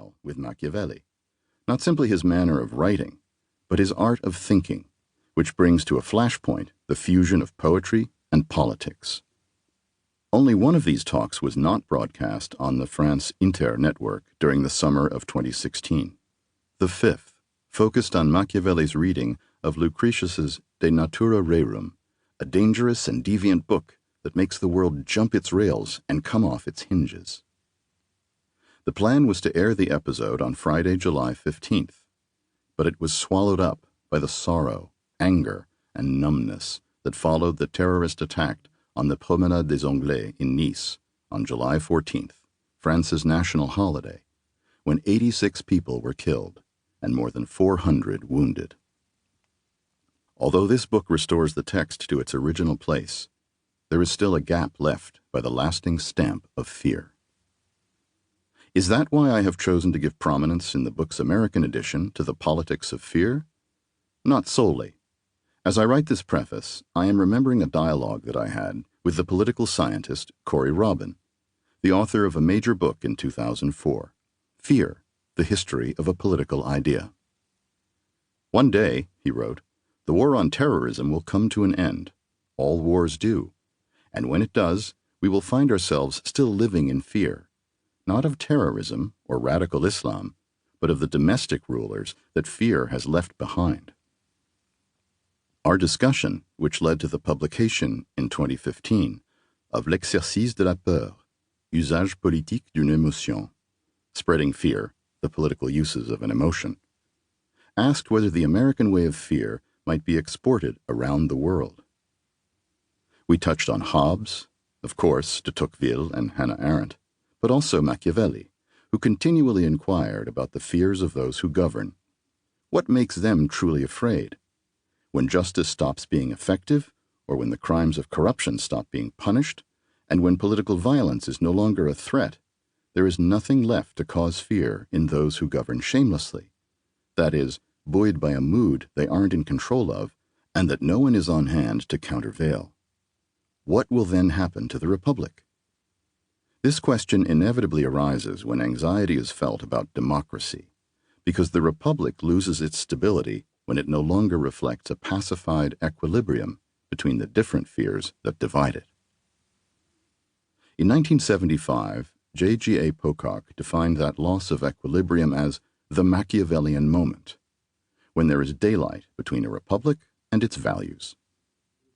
parallel with Machiavelli, not simply his manner of writing, but his art of thinking, which brings to a flashpoint the fusion of poetry and politics. Only one of these talks was not broadcast on the France Inter network during the summer of 2016. The fifth focused on Machiavelli's reading of Lucretius's De Natura Rerum, a dangerous and deviant book that makes the world jump its rails and come off its hinges. The plan was to air the episode on Friday, July 15th, but it was swallowed up by the sorrow, anger, and numbness that followed the terrorist attack on the Promenade des Anglais in Nice on July 14th, France's national holiday, when 86 people were killed and more than 400 wounded. Although this book restores the text to its original place, there is still a gap left by the lasting stamp of fear. Is that why I have chosen to give prominence in the book's American edition to the politics of fear? Not solely. As I write this preface, I am remembering a dialogue that I had with the political scientist Corey Robin, the author of a major book in 2004, Fear, the History of a Political Idea. One day, he wrote, the war on terrorism will come to an end. All wars do. And when it does, we will find ourselves still living in fear, not of terrorism or radical Islam, but of the domestic rulers that fear has left behind. Our discussion, which led to the publication in 2015 of L'exercice de la peur, usage politique d'une émotion, spreading fear, the political uses of an emotion, asked whether the American way of fear might be exported around the world. We touched on Hobbes, of course, de Tocqueville and Hannah Arendt, but also Machiavelli, who continually inquired about the fears of those who govern. What makes them truly afraid? When justice stops being effective, or when the crimes of corruption stop being punished, and when political violence is no longer a threat, there is nothing left to cause fear in those who govern shamelessly. That is, buoyed by a mood they aren't in control of, and that no one is on hand to countervail. What will then happen to the Republic? This question inevitably arises when anxiety is felt about democracy, because the Republic loses its stability when it no longer reflects a pacified equilibrium between the different fears that divide it. In 1975, J.G.A. Pocock defined that loss of equilibrium as the Machiavellian moment, when there is daylight between a republic and its values.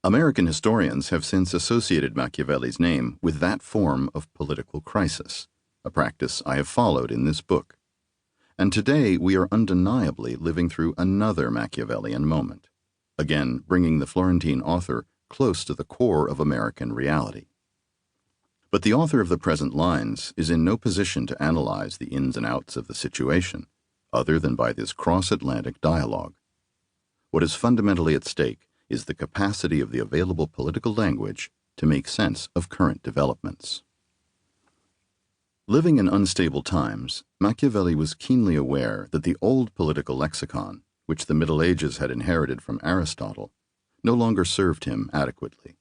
American historians have since associated Machiavelli's name with that form of political crisis, a practice I have followed in this book. And today we are undeniably living through another Machiavellian moment, again bringing the Florentine author close to the core of American reality. But the author of the present lines is in no position to analyze the ins and outs of the situation, other than by this cross-Atlantic dialogue. What is fundamentally at stake is the capacity of the available political language to make sense of current developments. Living in unstable times, Machiavelli was keenly aware that the old political lexicon, which the Middle Ages had inherited from Aristotle, no longer served him adequately.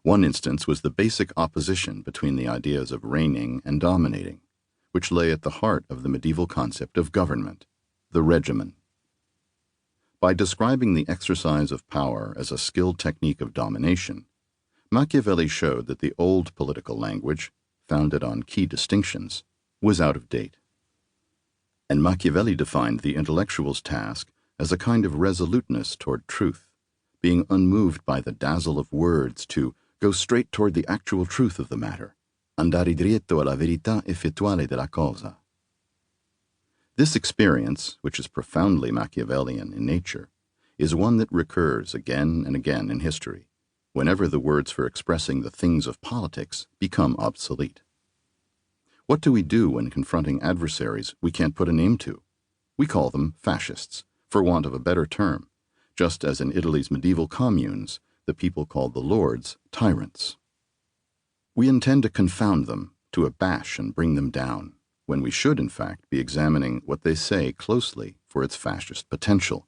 One instance was the basic opposition between the ideas of reigning and dominating, which lay at the heart of the medieval concept of government, the regimen. By describing the exercise of power as a skilled technique of domination, Machiavelli showed that the old political language, founded on key distinctions, was out of date. And Machiavelli defined the intellectual's task as a kind of resoluteness toward truth, being unmoved by the dazzle of words to go straight toward the actual truth of the matter, andare diretto alla verità effettuale della cosa. This experience, which is profoundly Machiavellian in nature, is one that recurs again and again in history, whenever the words for expressing the things of politics become obsolete. What do we do when confronting adversaries we can't put a name to? We call them fascists, for want of a better term, just as in Italy's medieval communes, the people called the lords tyrants. We intend to confound them, to abash and bring them down, when we should, in fact, be examining what they say closely for its fascist potential.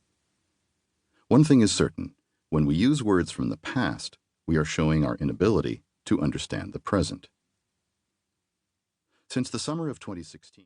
One thing is certain, when we use words from the past, we are showing our inability to understand the present. Since the summer of 2016,